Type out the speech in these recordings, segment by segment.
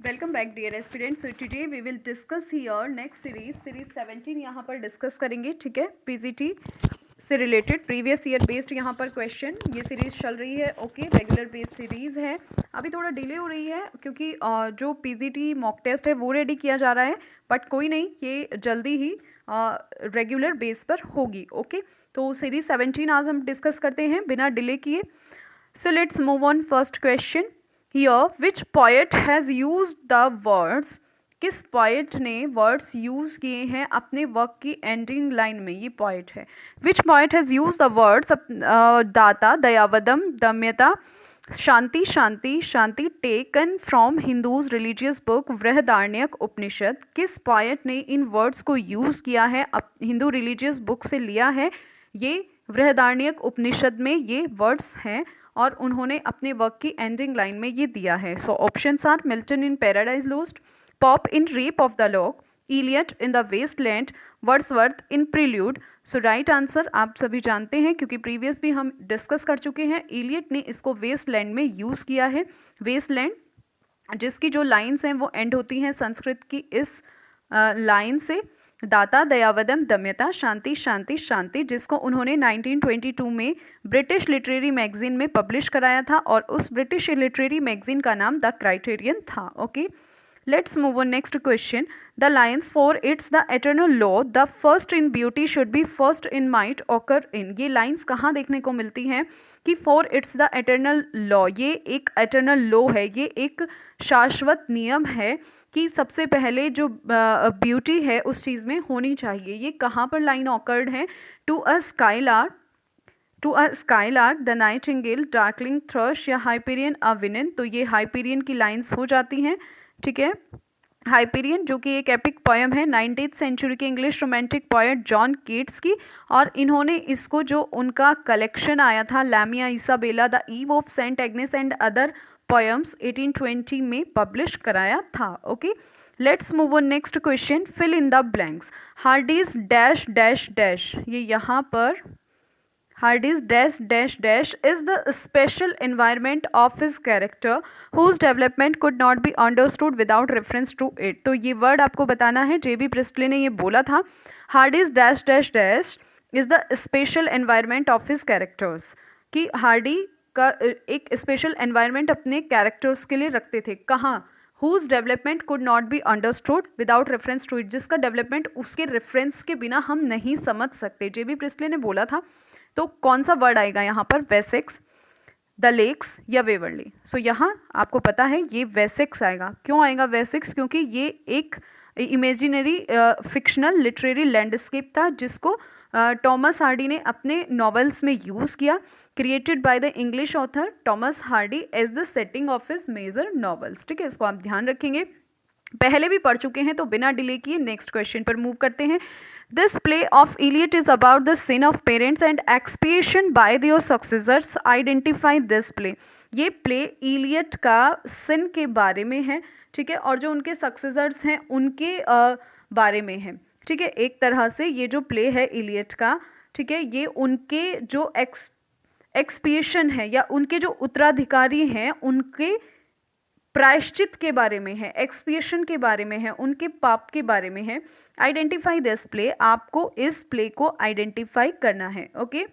Welcome back dear aspirants. So today we will discuss here next series 17 यहाँ पर discuss करेंगे। ठीक है, पीजीटी से रिलेटेड प्रीवियस ईयर बेस्ड यहाँ पर क्वेश्चन ये सीरीज चल रही है। ओके, रेगुलर बेस्ड सीरीज है। अभी थोड़ा डिले हो रही है क्योंकि जो पीजीटी मॉक टेस्ट है वो रेडी किया जा रहा है, बट कोई नहीं, ये जल्दी ही रेगुलर बेस पर होगी। ओके, तो सीरीज 17 आज हम डिस्कस करते हैं बिना डिले किए। So let's move on first question. Here, which poet has used the words? किस पोएट ने वर्ड्स यूज़ किए हैं अपने वर्क की एंडिंग लाइन में? ये पोएट है। Which poet has use the words दाता दयावदम दम्यता शांति शांति शांति taken from Hindus religious book Brihadaranyaka Upanishad? किस पोएट ने इन वर्ड्स को यूज़ किया है, हिंदू रिलीजियस बुक से लिया है? ये बृहदारण्यक उपनिषद में ये वर्ड्स हैं और उन्होंने अपने वर्क की एंडिंग लाइन में ये दिया है। So options are Milton in Paradise Lost, Pope in Rape of the Lock, Eliot in the Waste Land, Wordsworth in Prelude. So right answer आप सभी जानते हैं क्योंकि प्रीवियस भी हम डिस्कस कर चुके हैं। इलियट ने इसको वेस्टलैंड में यूज़ किया है। वेस्टलैंड जिसकी जो लाइन्स हैं वो एंड होती हैं संस्कृत की इस लाइन से, दाता दयावदम दम्यता शांति शांति शांति, जिसको उन्होंने 1922 में ब्रिटिश लिटरेरी मैगजीन में पब्लिश कराया था और उस ब्रिटिश लिटरेरी मैगजीन का नाम द क्राइटेरियन था। Okay, let's move on next question. The lines for its the eternal law the first in beauty should be first in might occur in. ये lines कहाँ देखने को मिलती हैं कि for its the eternal law, ये एक एटर्नल लॉ है, ये एक शाश्वत नियम है कि सबसे पहले जो ब्यूटी है उस चीज़ में होनी चाहिए। ये कहाँ पर लाइन ऑकर्ड है? To a Skylark the Nightingale, Darkling Thrush या हाइपेरियन अ विनन। तो ये हाइपेरियन की लाइंस हो जाती हैं। ठीक है, हाइपेरियन जो कि एक एपिक पोएम है 19th सेंचुरी के English romantic poet John Keats की, और इन्होंने इसको जो उनका कलेक्शन आया था Lamia Isabella the Eve of Saint Agnes and other poems 1820 में पब्लिश कराया था। Okay, let's move on next question. Fill in the blanks. Hardy's dash dash dash, ये यहाँ पर Hardy's dash dash dash is the special environment of his character whose development could not be understood without reference to it. तो ये word आपको बताना है। जेबी Presley ने ये बोला था, Hardy's dash dash dash is the special environment of his characters, कि हार्डी का एक स्पेशल एनवायरनमेंट अपने कैरेक्टर्स के लिए रखते थे। कहाँ? Whose development could not be understood without reference to it, जिसका डेवलपमेंट उसके रेफरेंस के बिना हम नहीं समझ सकते। जेबी प्रिस्टले ने बोला था। तो कौन सा वर्ड आएगा यहाँ पर? वेसेक्स, द लेक्स या वेवरली। सो यहाँ आपको पता है ये वेसेक्स आएगा। क्यों आएगा वेसेक्स? क्योंकि ये एक इमेजिनरी फिक्शनल लिटरेरी लैंडस्केप था जिसको टॉमस हार्डी ने अपने नॉवेल्स में यूज़ किया, created by the English author Thomas Hardy as the setting of his major novels. ठीक है, इसको आप ध्यान रखेंगे, पहले भी पढ़ चुके हैं। तो बिना डिले किए नेक्स्ट क्वेश्चन पर मूव करते हैं। This play of Eliot is about the sin of parents and expiation by their successors, identify this play. ये प्ले इलियट का सिन के बारे में है। ठीक है, और जो उनके सक्सेसर्स हैं उनके बारे में है। ठीक है, एक तरह से ये जो प्ले है इलियट का, ठीक है, ये उनके जो एक्सपिएशन है या उनके जो उत्तराधिकारी हैं उनके प्रायश्चित के बारे में है, एक्सपिएशन के बारे में है, उनके पाप के बारे में है। आइडेंटिफाई दिस प्ले, आपको इस प्ले को आइडेंटिफाई करना है। Okay,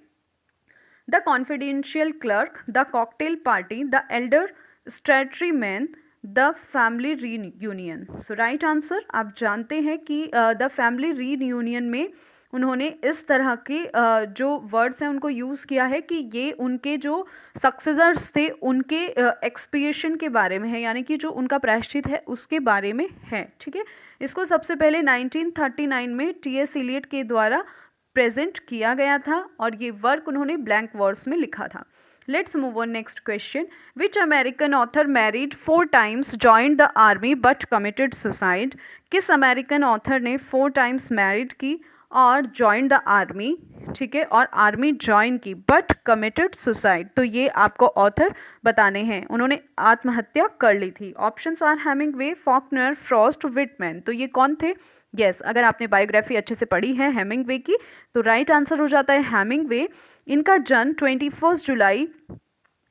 the confidential clerk, the cocktail party, the elder statesman, the family reunion. So right answer आप जानते हैं कि द फैमिली रीयूनियन में उन्होंने इस तरह के जो वर्ड्स हैं उनको यूज़ किया है कि ये उनके जो सक्सेसर्स थे उनके एक्सपिएशन के बारे में है, यानी कि जो उनका प्रायश्चित है उसके बारे में है। ठीक है, इसको सबसे पहले 1939 में टी.एस. इलियट के द्वारा प्रेजेंट किया गया था और ये वर्क उन्होंने ब्लैंक वर्ड्स में लिखा था। Let's move on next question. Which American author married 4 times, joined the army but committed suicide? किस अमेरिकन ऑथर ने 4 times मैरिड की और ज्वाइन द आर्मी, ठीक है, और आर्मी ज्वाइन की बट कमिटेड सुसाइड? तो ये आपको ऑथर बताने हैं। उन्होंने आत्महत्या कर ली थी। Options are Hemingway, Faulkner, Frost, Whitman. तो ये कौन थे? यस, अगर आपने बायोग्राफी अच्छे से पढ़ी है हेमिंगवे की तो राइट आंसर हो जाता है हेमिंगवे। इनका जन्म 21 जुलाई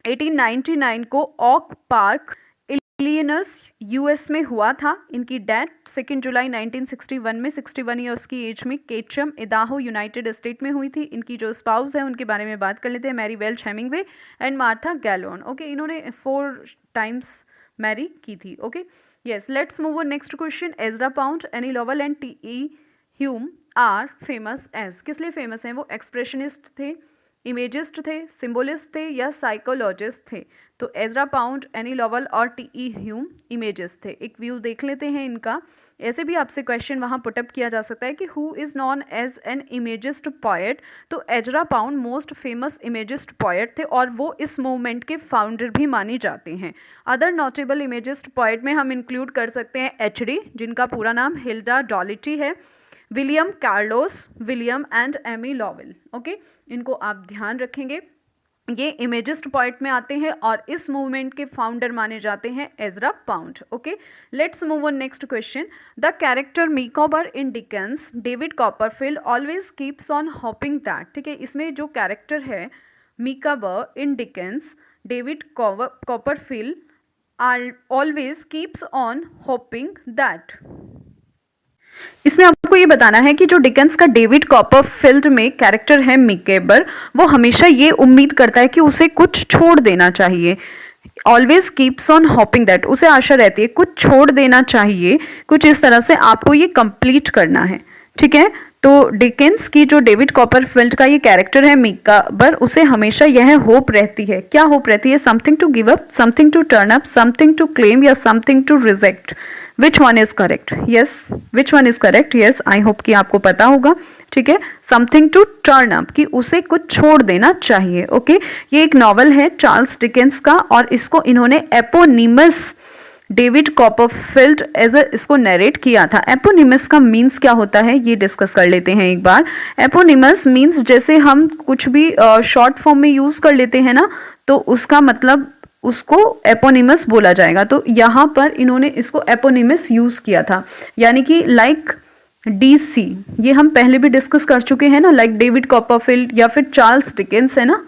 1899 को ओक पार्क मिलियनर्स यूएस में हुआ था। इनकी डेथ 2 जुलाई 1961 में 61 ईयर्स की एज में केचम इदाहो यूनाइटेड स्टेट में हुई थी। इनकी जो स्पाउस है उनके बारे में बात कर लेते हैं, Mary Welsh Hemingway and Martha Gellhorn. Okay, इन्होंने 4 टाइम्स मैरी की थी। Okay, yes, let's move on next question. Ezra Pound, Amy Lowell and T E. Hulme are famous as, किस लिए फेमस हैं वो? एक्सप्रेशनिस्ट थे, इमेजिस्ट थे, सिम्बोलिस्ट थे या साइकोलॉजिस्ट थे? तो एजरा पाउंड, एनी लॉवल और टी.ई. ह्यूम इमेजिस्ट थे। एक व्यू देख लेते हैं इनका। ऐसे भी आपसे क्वेश्चन वहाँ पुटअप किया जा सकता है कि who is known as an imagist poet. तो Ezra Pound most famous imagist poet थे और वो इस मूवमेंट के फाउंडर भी माने जाते हैं। अदर नोटेबल इमेजिस्ट पोएट में हम इंक्लूड कर सकते हैं एच.डी., जिनका पूरा नाम हिल्डा डॉलिटी है, William Carlos, William and Amy Lowell. Okay, इनको आप ध्यान रखेंगे, ये इमेजिस्ट पोएट में आते हैं और इस मूवमेंट के फाउंडर माने जाते हैं Ezra Pound. Okay, let's move on next question. The character Micawber in Dickens, David Copperfield always keeps on hoping that. ठीक है, इसमें जो कैरेक्टर है Micawber in Dickens, David Copperfield always keeps on hoping that. इसमें आपको ये बताना है कि जो डिकेंस का डेविड कॉपरफील्ड में कैरेक्टर है मीकेबर, वो हमेशा ये उम्मीद करता है कि उसे कुछ छोड़ देना चाहिए। Always keeps on hoping that, उसे आशा रहती है कुछ छोड़ देना चाहिए, कुछ इस तरह से आपको ये कंप्लीट करना है। ठीक है, तो डिकेंस की जो डेविड कॉपरफील्ड का ये कैरेक्टर है मीकाबर, उसे हमेशा यह होप रहती है। क्या होप रहती है? Something to give up, something to turn up, something to claim या something to reject. Which one is correct? Yes, which one is correct? Yes, I hope कि आपको पता होगा। ठीक है, समथिंग टू टर्न अप, कि उसे कुछ छोड़ देना चाहिए। ओके, ये एक नॉवल है चार्ल्स डिकेंस का और इसको इन्होंने एपोनिमस डेविड कॉपरफील्ड इसको नरेट किया था। एपोनिमस का मीन्स क्या होता है ये डिस्कस कर लेते हैं एक बार। एपोनिमस मीन्स जैसे हम कुछ भी शॉर्ट फॉर्म में यूज कर लेते हैं ना, तो उसका मतलब उसको एपोनिमस बोला जाएगा। तो यहाँ पर इन्होंने इसको एपोनिमस यूज किया था, यानी कि लाइक DC, ये हम पहले भी डिस्कस कर चुके हैं ना, लाइक डेविड कॉपरफील्ड या फिर चार्ल्स डिकेंस है ना,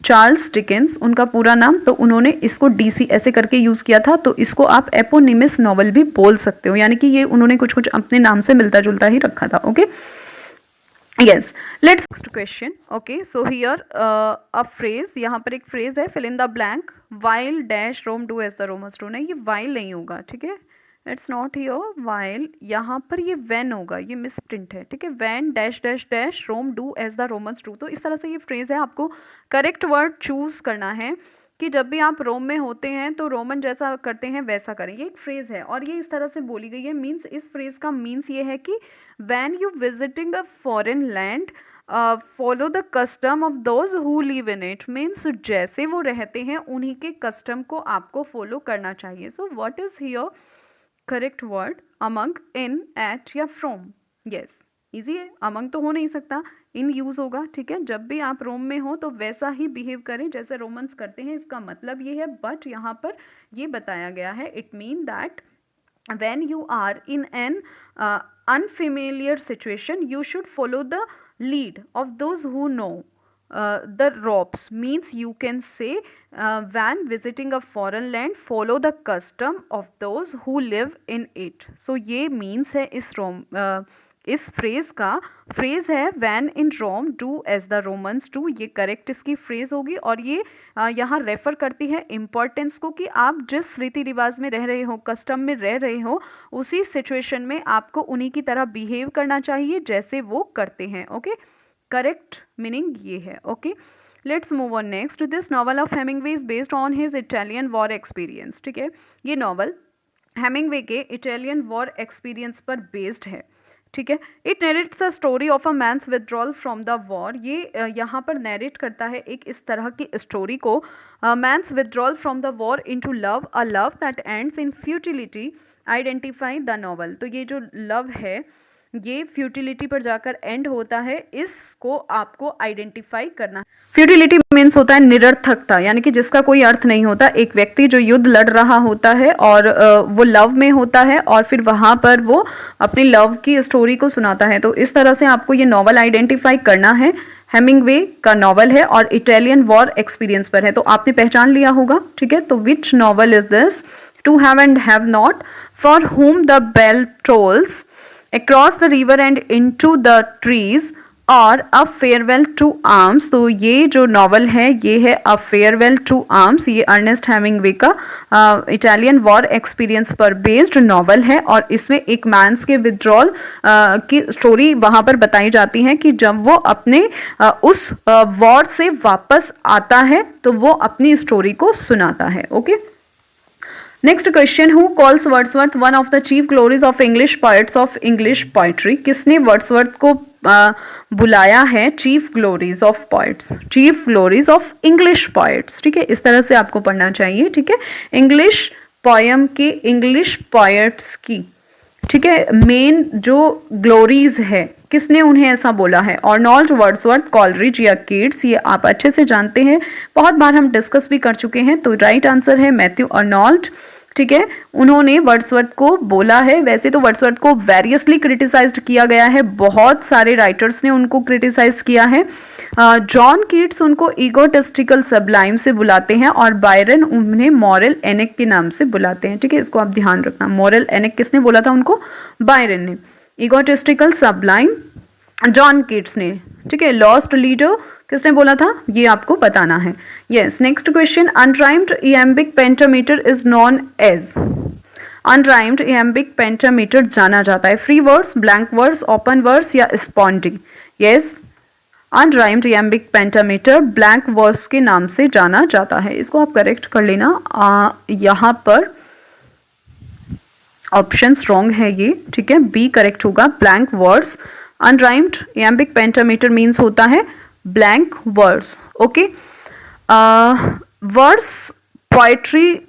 चार्ल्स डिकेंस उनका पूरा नाम, तो उन्होंने इसको DC ऐसे करके यूज किया था। तो इसको आप एपोनिमस नॉवल भी बोल सकते हो, यानी कि ये उन्होंने कुछ कुछ अपने नाम से मिलता जुलता ही रखा था। Okay, yes, let's next question. Okay, so here a phrase, यहाँ पर एक phrase है, fill in the blank, while dash Rome do as the Romans do। नहीं, ये while नहीं होगा, ठीक है, it's not here while, यहाँ पर ये when होगा, ये मिसप्रिंट है। ठीक है, when dash dash dash Rome do as the Romans do। तो इस तरह से ये phrase है, आपको करेक्ट वर्ड चूज करना है कि जब भी आप रोम में होते हैं तो रोमन जैसा करते हैं वैसा करें। ये एक फ्रेज है और ये इस तरह से बोली गई है। मीन्स, इस फ्रेज का मीन्स ये है कि when you visiting a foreign land follow the custom of those who live in it. Means जैसे वो रहते हैं उन्हीं के कस्टम को आपको फॉलो करना चाहिए। So what is here correct word? Among, in, at या फ्रॉम। यस, इजी है, अमंग तो हो नहीं सकता, इन यूज होगा। ठीक है, जब भी आप रोम में हो तो वैसा ही बिहेव करें जैसे रोमन्स करते हैं, इसका मतलब ये है। बट यहाँ पर ये बताया गया है, it mean that when you are in an unfamiliar situation you should follow the lead of those who know the ropes। means you can say when visiting a foreign land follow the custom of those who live in it। so ये means है इस phrase का। Phrase है when in Rome do as the Romans do, ये correct इसकी phrase होगी। और ये यहाँ रेफर करती है इम्पोर्टेंस को कि आप जिस रीति रिवाज में रह रहे हो, कस्टम में रह रहे हो, उसी सिचुएशन में आपको उन्हीं की तरह बिहेव करना चाहिए जैसे वो करते हैं। ओके, करेक्ट मीनिंग ये है। Okay, let's move on next. This novel of Hemingway is based on his Italian war experience. ठीक है, ये नॉवल हेमिंगवे के इटालियन वॉर एक्सपीरियंस पर बेस्ड है। ठीक है, it narrates a story of a man's withdrawal from the war. ये यहाँ पर नरेट करता है एक इस तरह की स्टोरी को, man's withdrawal from the war into love, a love that ends in futility, identify the novel. तो ये जो लव है ये फ्यूटिलिटी पर जाकर एंड होता है, इसको आपको आइडेंटिफाई करना। फ्यूटिलिटी मीन्स होता है निरर्थकता, यानी कि जिसका कोई अर्थ नहीं होता। एक व्यक्ति जो युद्ध लड़ रहा होता है और वो लव में होता है और फिर वहाँ पर वो अपनी लव की स्टोरी को सुनाता है। तो इस तरह से आपको ये नॉवल आइडेंटिफाई करना है। हेमिंगवे का नॉवल है और इटालियन वॉर एक्सपीरियंस पर है, तो आपने पहचान लिया होगा। ठीक है, तो which novel is this? to have and have not, for whom the bell tolls, across the river and into the trees, और अ फेयरवेल टू आर्म्स। तो ये जो नॉवल है ये है अ फेयरवेल टू आर्म्स। ये अर्नेस्ट हेमिंग्वे का Italian war experience पर बेस्ड नॉवल है और इसमें एक मैंस के विड्रॉल की स्टोरी वहाँ पर बताई जाती है कि जब वो अपने उस वॉर से वापस आता है तो वो अपनी स्टोरी को सुनाता है। Okay, next question, who calls Wordsworth one of the chief glories of English poets of English poetry. किसने वर्ड्सवर्थ को बुलाया है chief glories of poets, chief glories of English poets. ठीक है, इस तरह से आपको पढ़ना चाहिए। ठीक है, इंग्लिश पोयम के, इंग्लिश पोएट्स की, ठीक है, मेन जो ग्लोरीज है किसने उन्हें ऐसा बोला है? अर्नोल्ड, वर्ड्सवर्थ, कॉलरिज या कीट्स। ये आप अच्छे से जानते हैं, बहुत बार हम डिस्कस भी कर चुके हैं। तो राइट आंसर है मैथ्यू अर्नोल्ड। ठीक है, उन्होंने वर्ड्सवर्थ को बोला है। वैसे तो वर्ड्सवर्थ को वेरियसली क्रिटिसाइज्ड किया गया है, बहुत सारे राइटर्स ने उनको क्रिटिसाइज किया है। जॉन कीट्स उनको ईगोटिस्टिकल सबलाइम से बुलाते हैं और बायरन उन्हें मॉरल एनिक के नाम से बुलाते हैं। ठीक है, इसको आप ध्यान रखना। मॉरल एनिक किसने बोला था उनको? बायरन ने। ईगोटिस्टिकल सबलाइम जॉन कीट्स ने। ठीक है, लॉस्ट लीडर किसने बोला था? ये आपको बताना है। Yes, next question, unrhymed iambic pentameter is known as. Unrhymed iambic pentameter जाना जाता है free verse, blank verse, open verse या spondee. Yes, unrhymed iambic pentameter blank verse के नाम से जाना जाता है। इसको आप करेक्ट कर लेना। यहाँ पर ऑप्शन रॉन्ग है ये। ठीक है, बी करेक्ट होगा, blank verse. Unrhymed iambic pentameter means होता है blank verse. Okay, verse poetry.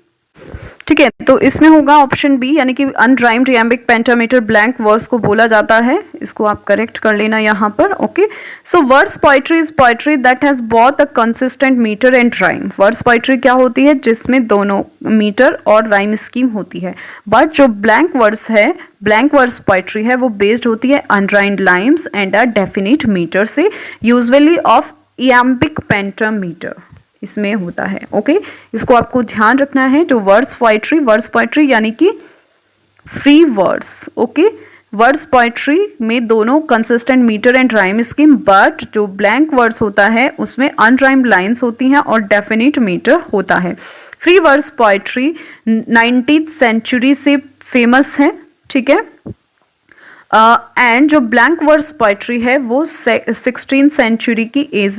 ठीक है, तो इसमें होगा ऑप्शन बी, यानी कि unrhymed iambic pentameter blank verse को बोला जाता है। इसको आप करेक्ट कर लेना यहाँ पर। Okay, so verse poetry is poetry that has both a consistent metre and rhyme. Verse poetry क्या होती है? जिसमें दोनों मीटर और राइम स्कीम होती है। बट जो ब्लैंक वर्स है, ब्लैंक वर्स पोएट्री है, वो बेस्ड होती है unrhymed lines and a definite metre से, यूजुअली ऑफ इयम्बिक पेंटामीटर इसमें होता है। ओके, इसको आपको ध्यान रखना है। जो वर्स पोएट्री यानी कि free verse. Okay, verse poetry में दोनों consistent metre and rhyme scheme, but जो ब्लैंक वर्स होता है उसमें अनराइम्ड लाइंस होती हैं और डेफिनिट मीटर होता है। Free verse poetry 19th century से फेमस है। ठीक है, एंड जो ब्लैंक वर्स पोएट्री है वो 16th सेंचुरी की as.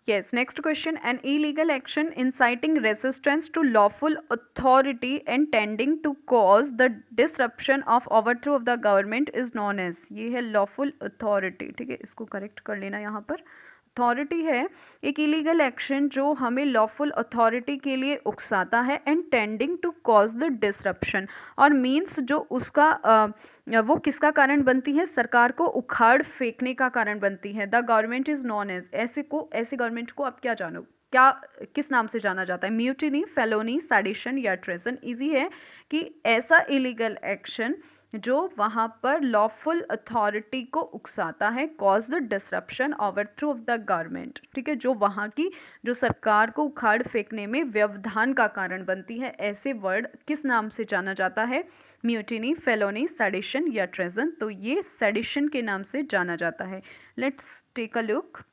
Yes, next question. An illegal action inciting resistance to lawful authority and tending to cause the disruption of overthrow of the government is known as। ये है lawful authority। ठीक है, इसको correct कर लेना। यहाँ पर अथॉरिटी है एक इलीगल एक्शन जो हमें लॉफुल अथॉरिटी के लिए उकसाता है, and tending to cause the disruption, और मीन्स जो उसका वो किसका कारण बनती है? सरकार को उखाड़ फेंकने का कारण बनती है। The government is known as. ऐसे गवर्नमेंट को आप क्या जानो, क्या किस नाम से जाना जाता है? म्यूटिनी, फेलोनी, सेडिशन या ट्रेजन। इजी है कि ऐसा इलीगल एक्शन जो वहाँ पर लॉफुल अथॉरिटी को उकसाता है, cause the disruption overthrow of the government. ठीक है, जो वहाँ की जो सरकार को उखाड़ फेंकने में व्यवधान का कारण बनती है, ऐसे वर्ड किस नाम से जाना जाता है? म्यूटिनी, फेलोनी, सेडिशन या ट्रेजन। तो ये सेडिशन के नाम से जाना जाता है। Let's take a look.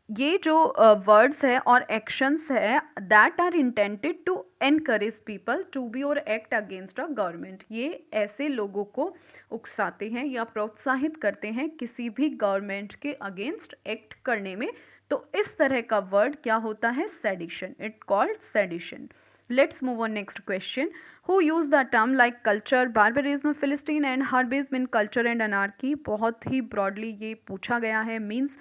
ये जो वर्ड्स है और एक्शंस है that are intended to encourage people to be और एक्ट अगेंस्ट अ गवर्नमेंट, ये ऐसे लोगों को उकसाते हैं या प्रोत्साहित करते हैं किसी भी गवर्नमेंट के अगेंस्ट एक्ट करने में। तो इस तरह का वर्ड क्या होता है? Sedition. It called sedition. Let's move on next question. Who use the term like culture, barbarism, philistine and Hebraism in culture and anarchy. बहुत ही ब्रॉडली ये पूछा गया है। मीन्स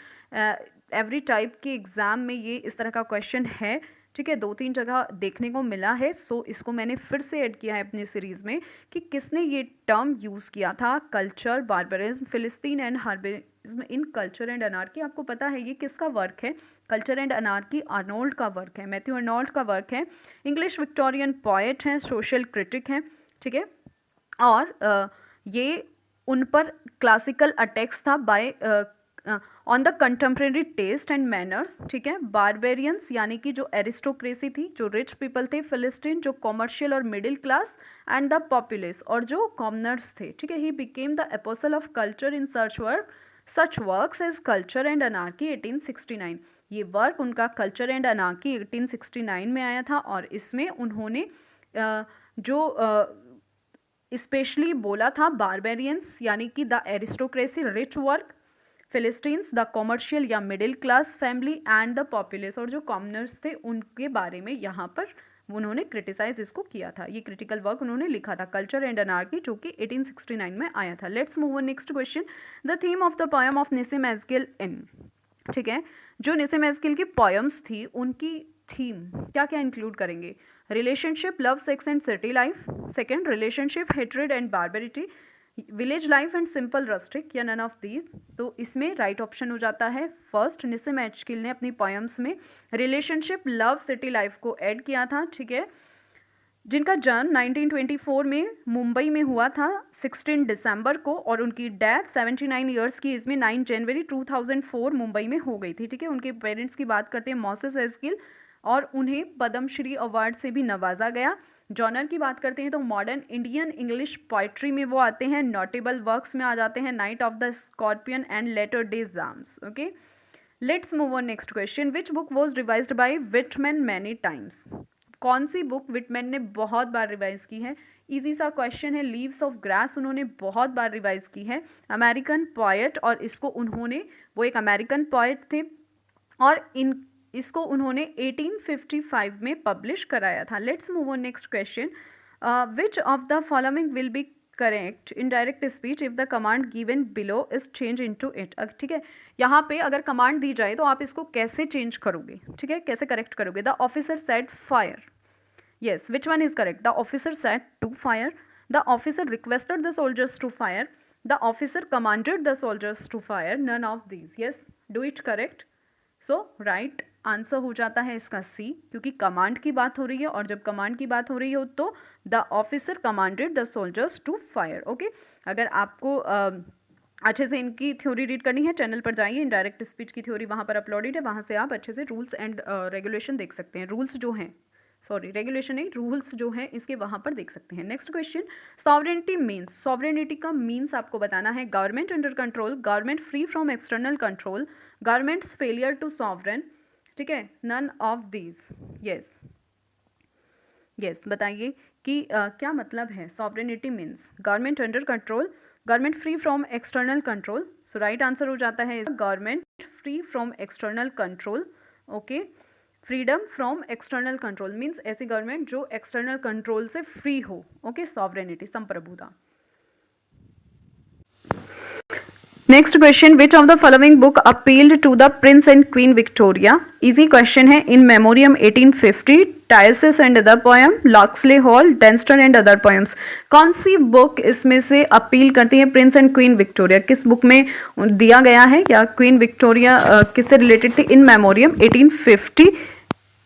एवरी टाइप के एग्ज़ाम में ये इस तरह का क्वेश्चन है। ठीक है, 2-3 जगह देखने को मिला है। सो इसको मैंने फिर से ऐड किया है अपनी सीरीज़ में कि किसने ये टर्म यूज़ किया था। Culture, barbarism, philistine and Hebraism in culture and anarchy. आपको पता है ये किसका वर्क है? कल्चर एंड अनार्की अर्नोल्ड का वर्क है, मैथ्यू अर्नोल्ड का वर्क है। इंग्लिश विक्टोरियन पोएट हैं, सोशल क्रिटिक हैं। ठीक है, और ये उन पर क्लासिकल अटैक्स था by on the contemporary taste and manners, ठीक है। बारबेरियंस यानी कि जो एरिस्टोक्रेसी थी, जो रिच पीपल थे, फिलिस्टीन जो कॉमर्शियल और middle class, and the populace और जो कॉमनर्स थे, ठीक है। He became the apostle of culture in such works as Culture and Anarchy 1869। ये वर्क उनका कल्चर एंड अनार्की 1869 में आया था और इसमें उन्होंने जो स्पेशली बोला था बारबेरियंस यानी कि the aristocracy, rich work, philistines the commercial या middle class family, and the populace और जो कॉमनर्स थे उनके बारे में यहाँ पर उन्होंने क्रिटिसाइज इसको किया था। ये क्रिटिकल वर्क उन्होंने लिखा था, कल्चर एंड अनार्की, जो कि 1869 में आया था। Let's move on next question. The theme of the poem of Nissim Ezekiel इन, ठीक है। जो निसिम एज़्गिल की पोएम्स थी उनकी थीम क्या क्या इंक्लूड करेंगे? Relationship, love, sex and city life. Second, relationship, hatred and barbarity, village life and simple rustic, या नन ऑफ दीज। तो इसमें राइट ऑप्शन हो जाता है फर्स्ट। निसिम एज़्गिल ने अपनी पोएम्स में रिलेशनशिप, लव, सिटी लाइफ को ऐड किया था, ठीक है। जिनका जन्म 1924 में मुंबई में हुआ था 16 दिसंबर को, और उनकी डेथ 79 ईयर्स की एज में 9 जनवरी 2004 मुंबई में हो गई थी, ठीक है। उनके पेरेंट्स की बात करते हैं मोसेस एज़्गिल, और उन्हें पद्मश्री अवार्ड से भी नवाजा गया। जॉनर की बात करते हैं तो मॉडर्न इंडियन इंग्लिश पोइट्री में वो आते हैं। नोटेबल वर्क्स में आ जाते हैं Night of the Scorpion and Latter Day Psalms. Okay, let's move on next question. Which book was revised by Whitman many times? कौन सी बुक विटमैन ने बहुत बार रिवाइज की है? इजी सा क्वेश्चन है। लीव्स ऑफ ग्रास उन्होंने बहुत बार रिवाइज की है। अमेरिकन पोएट, और इसको उन्होंने, वो एक अमेरिकन पोएट थे और इसको उन्होंने 1855 में पब्लिश कराया था। Let's move on next question. Which of the following will be correct in direct speech if the command given below is change into it? ठीक है, यहाँ पे अगर कमांड दी जाए तो आप इसको कैसे चेंज करोगे, ठीक है, कैसे करेक्ट करोगे? The officer said fire, yes, which one is correct? The officer said to fire, the officer requested the soldiers to fire, the officer commanded the soldiers to fire, none of these. Yes, do it correct. So right answer हो जाता है इसका सी, क्योंकि command की बात हो रही है, और जब कमांड की बात हो रही हो तो the officer commanded the soldiers to fire. Okay, अगर आपको अच्छे से इनकी थ्योरी रीड करनी है, चैनल पर जाइए, इनडायरेक्ट स्पीच की थ्योरी वहाँ पर अपलोडेड है, वहाँ से आप अच्छे से रूल्स एंड रेगुलेशन देख सकते हैं। रूल्स जो हैं, सॉरी रेगुलेशन नहीं, रूल्स जो हैं इसके वहाँ पर देख सकते हैं। Next question, sovereignty means, sovereignty का मीन्स आपको बताना है। Government under control, government free from external control, government's failure to sovereign, ठीक है, none of these. Yes yes, बताइए कि क्या मतलब है sovereignty means? Government under control, government free from external control. So right answer हो जाता है government free from external control. Okay, freedom from external control means ऐसी गवर्नमेंट जो एक्सटर्नल कंट्रोल से फ्री हो। ओके, सॉवरेनिटी, संप्रभुता। Next question, which of the following book appealed to the prince and queen Victoria? Easy question है। In Memoriam 1850, Tiresias and other poem, Locksley Hall, Demeter and other poems. कौन सी book इसमें से appeal करती है prince and queen Victoria? किस book में दिया गया है, या क्वीन विक्टोरिया किससे रिलेटेड थी? इन मेमोरियम 1850,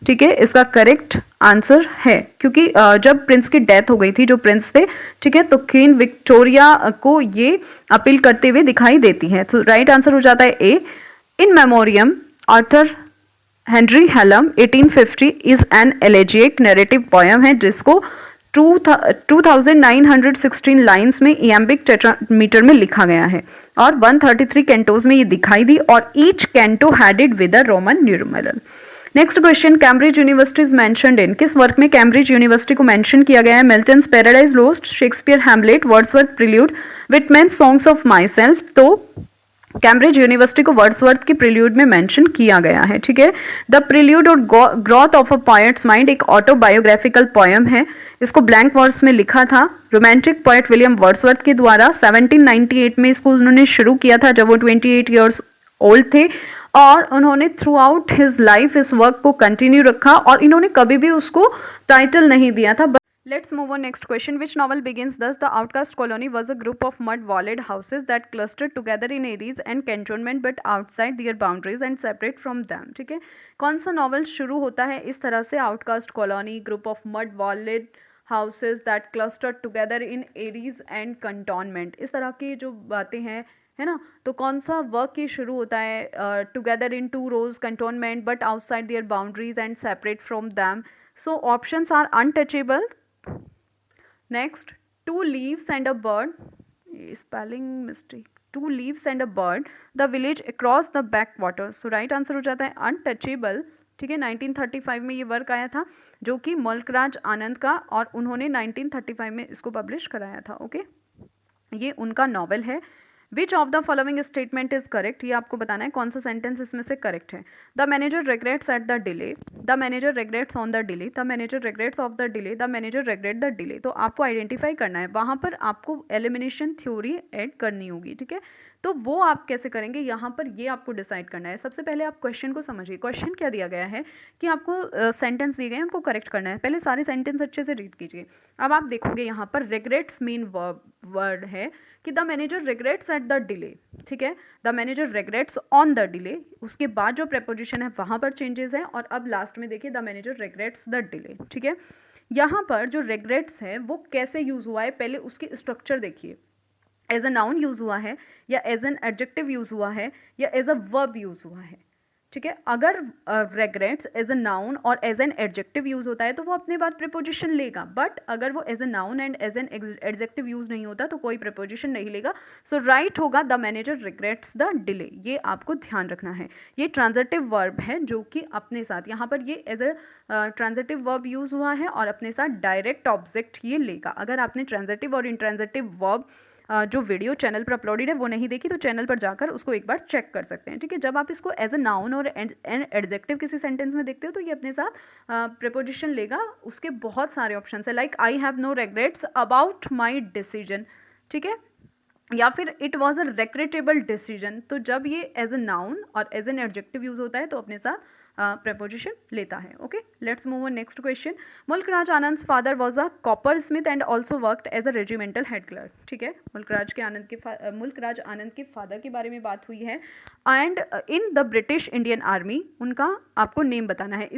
ठीक है, इसका करेक्ट आंसर है, क्योंकि जब प्रिंस की डेथ हो गई थी, जो प्रिंस थे, ठीक है, तो क्वीन विक्टोरिया को ये अपील करते हुए दिखाई देती है। तो राइट आंसर हो जाता है A. In Memoriam Arthur Henry Hallam 1850 is an elegiac narrative poem है, जिसको 2916 लाइन्स में इयम्बिक टेट्रामीटर में लिखा गया है, और 133 कैंटोज में ये दिखाई दी, और each canto headed with a Roman numeral. Next question, Cambridge university is mentioned in? किस वर्क में कैम्ब्रिज यूनिवर्सिटी को मेंशन किया गया है? Milton's paradise lost, Shakespeare Hamlet, Wordsworth prelude, Whitman songs of my self. तो कैम्ब्रिज यूनिवर्सिटी को Wordsworth के prelude में मेंशन किया गया है, ठीक है। द प्रिल्यूड और growth of a poets mind एक ऑटोबायोग्राफिकल पोएम है, इसको ब्लैंक वर्स में लिखा था रोमांटिक पोएट विलियम वर्ड्सवर्थ के द्वारा। 1798 में इसको उन्होंने शुरू किया था जब वो 28 ईयर्स ओल्ड थे, और उन्होंने थ्रू आउट हिज लाइफ इस वर्क को कंटिन्यू रखा, और इन्होंने कभी भी उसको टाइटल नहीं दिया था। Let's move on next question. Which novel begins thus? The outcast colony was a group of mud-walled houses that clustered together in areas and cantonment but outside their boundaries and separate from them. ठीक है, कौन सा novel शुरू होता है इस तरह से? Outcast colony, group of mud-walled houses that clustered together in areas and cantonment, इस तरह की जो बातें हैं है ना। तो कौन सा वर्क ये शुरू होता है, together in 2 rows cantonment but outside their boundaries and separate from them. So options are untouchable. Next, 2 leaves and a bird, spelling mistake, 2 leaves and a bird, the village across the back water. So right answer हो जाता है untouchable. ठीक है, 1935 में ये work आया था जो कि मुल्कराज आनंद का, और उन्होंने 1935 में इसको पब्लिश कराया था। ओके, ये उनका नॉवल है। विच of the following statement is correct, ये आपको बताना है कौन सा सेंटेंस इसमें से करेक्ट है। The manager regrets at the delay, the manager regrets on the delay, the manager regrets of the delay, the manager regret the delay. तो आपको आइडेंटिफाई करना है, वहाँ पर आपको एलिमिनेशन थ्योरी ऐड करनी होगी। ठीक है, तो वो आप कैसे करेंगे, यहाँ पर ये आपको डिसाइड करना है। सबसे पहले आप क्वेश्चन को समझिए। क्वेश्चन क्या दिया गया है कि आपको सेंटेंस दिए गए हैं, आपको करेक्ट करना है। पहले सारे सेंटेंस अच्छे से रीड कीजिए। अब आप देखोगे यहाँ पर रिग्रेट्स मेन वर्ड है कि the manager regrets at the delay. ठीक है, the manager regrets on the delay, उसके बाद जो प्रेपोजिशन है वहाँ पर चेंजेस है, और अब लास्ट में देखिए the manager regrets the delay. ठीक है, यहाँ पर जो रिग्रेट्स है वो कैसे यूज़ हुआ है, पहले उसकी स्ट्रक्चर देखिए। एज अ नाउन यूज़ हुआ है, या एज एन एडजेक्टिव यूज़ हुआ है, या एज अ वर्ब यूज़ हुआ है। ठीक है, अगर रिग्रेट्स एज अ नाउन और एज एन एडजेक्टिव यूज़ होता है तो वो अपने बाद प्रीपोजिशन लेगा, बट अगर वो as a noun and as an adjective use नहीं होता तो कोई प्रीपोजिशन नहीं लेगा। सो राइट होगा the manager regrets the delay. ये आपको ध्यान रखना है। ये ट्रांजिटिव वर्ब है जो कि अपने साथ यहाँ पर ये as a transitive verb use हुआ है और अपने साथ डायरेक्ट ऑब्जेक्ट ये लेगा। अगर आपने ट्रांजिटिव और इंट्रांजिटिव वर्ब जो वीडियो चैनल पर अपलोडेड है वो नहीं देखी तो चैनल पर जाकर उसको एक बार चेक कर सकते हैं। ठीक है, जब आप इसको एज अ नाउन और एन एडजेक्टिव किसी सेंटेंस में देखते हो तो ये अपने साथ प्रीपोजिशन लेगा। उसके बहुत सारे ऑप्शन है, like I have no regrets about my decision. ठीक है, या फिर it was a regrettable decision. तो जब ये एज अ नाउन और एज एन एडजेक्टिव यूज होता है तो अपने साथ preposition लेता है। Okay, let's move on next question. Mulk Raj Anand father was a copper smith and also worked as a regimental head clerk. ठीक है, मुल्कराज आनंद के फादर के बारे में बात हुई है, and in the British Indian army उनका आपको नेम बताना है।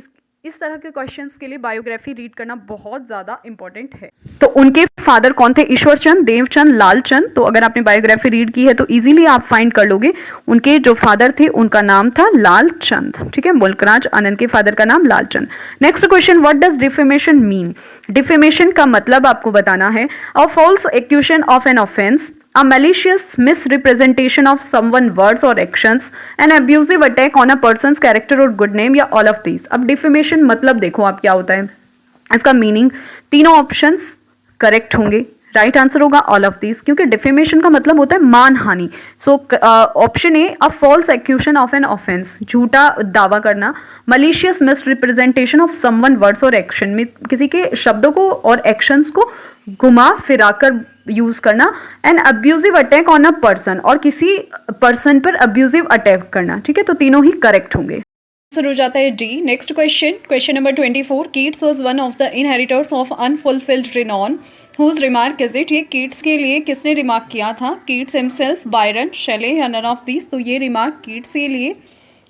इस तरह के क्वेश्चंस के लिए बायोग्राफी रीड करना बहुत ज़्यादा इंपॉर्टेंट है। तो उनके फादर कौन थे? ईश्वर चंद, देवचंद, लालचंद। तो अगर आपने बायोग्राफी रीड की है तो इजीली आप फाइंड कर लोगे। उनके जो फादर थे उनका नाम था लालचंद। ठीक है, मुल्कराज आनंद के फादर का नाम Lalchand. Next question, what does defamation mean? Defamation का मतलब आपको बताना है a false accusation of an offence, a malicious misrepresentation of someone words or actions, an abusive attack on a person's character or good name, या all of these। अब defamation मतलब देखो आप क्या होता है, इसका मीनिंग तीनों ऑप्शंस करेक्ट होंगे। राइट आंसर होगा ऑल ऑफ दीज, क्योंकि डिफेमेशन का मतलब होता है मानहानि। So option A, a false accusation of an offence, झूठा दावा करना। Malicious misrepresentation of someone words और एक्शन, में किसी के शब्दों को और एक्शंस को घुमा फिराकर यूज करना। And abusive attack on a person, और किसी पर्सन पर अब्यूजिव अटैक करना। ठीक है, तो तीनों ही करेक्ट होंगे। आंसर हो जाता है D. Next question, question number 24, Keats was one of the inheritors of unfulfilled renown, whose remark is it? ये कीट्स के लिए किसने रिमार्क किया था? कीट्स हिमसेल्फ, बायरन, शेले, या नन ऑफ दीज? तो ये रिमार्क कीट्स के लिए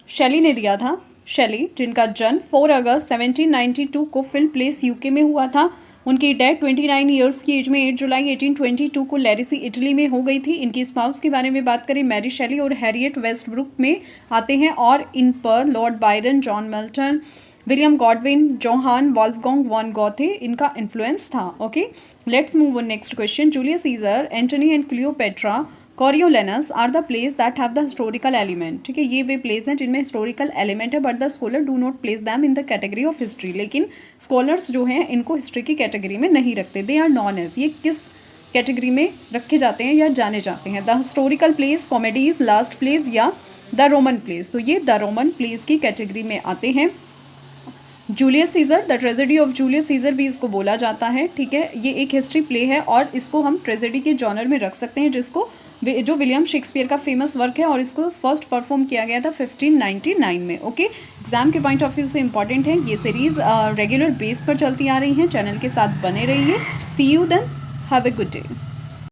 शेली ने दिया था। शेली, जिनका जन्म 4 अगस्त 1792 को फिल्म प्लेस यूके में हुआ था। उनकी डेथ 29 ईयर्स की एज में 8 जुलाई 1822 को लेरिसी इटली में हो गई थी। इनकी स्पाउस के बारे में बात करें, मैरी शेली और हैरियट वेस्टब्रुक में आते हैं, और इन पर Lord Byron, John Milton, William Godwin, Johann Wolfgang von Goethe इनका इन्फ्लुएंस था। Okay, let's move on next question. Julius Caesar, Antony and Cleopatra, Coriolanus are the place that have the historical element. ठीक है, ये वे place हैं जिनमें historical element है, but the scholar do not place them in the category of history. लेकिन scholars जो हैं इनको हिस्ट्री की कैटेगरी में नहीं रखते। दे आर नॉन एज, ये किस कैटेगरी में रखे जाते हैं या जाने जाते हैं? The historical place, comedies, last place, या द रोमन प्लेस? तो ये द रोमन प्लेस की कैटेगरी में आते हैं। Julius Caesar, the tragedy of Julius Caesar भी इसको बोला जाता है। ठीक है, ये एक हिस्ट्री प्ले है और इसको हम ट्रेजेडी के जॉनर में रख सकते हैं, जिसको जो विलियम शेक्सपियर का फेमस वर्क है, और इसको फर्स्ट परफॉर्म किया गया था 1599 में। ओके, एग्जाम के पॉइंट ऑफ व्यू से इंपॉर्टेंट है। ये सीरीज रेगुलर बेस पर चलती आ रही है। चैनल के साथ बने रहिए। See you then, have a good day.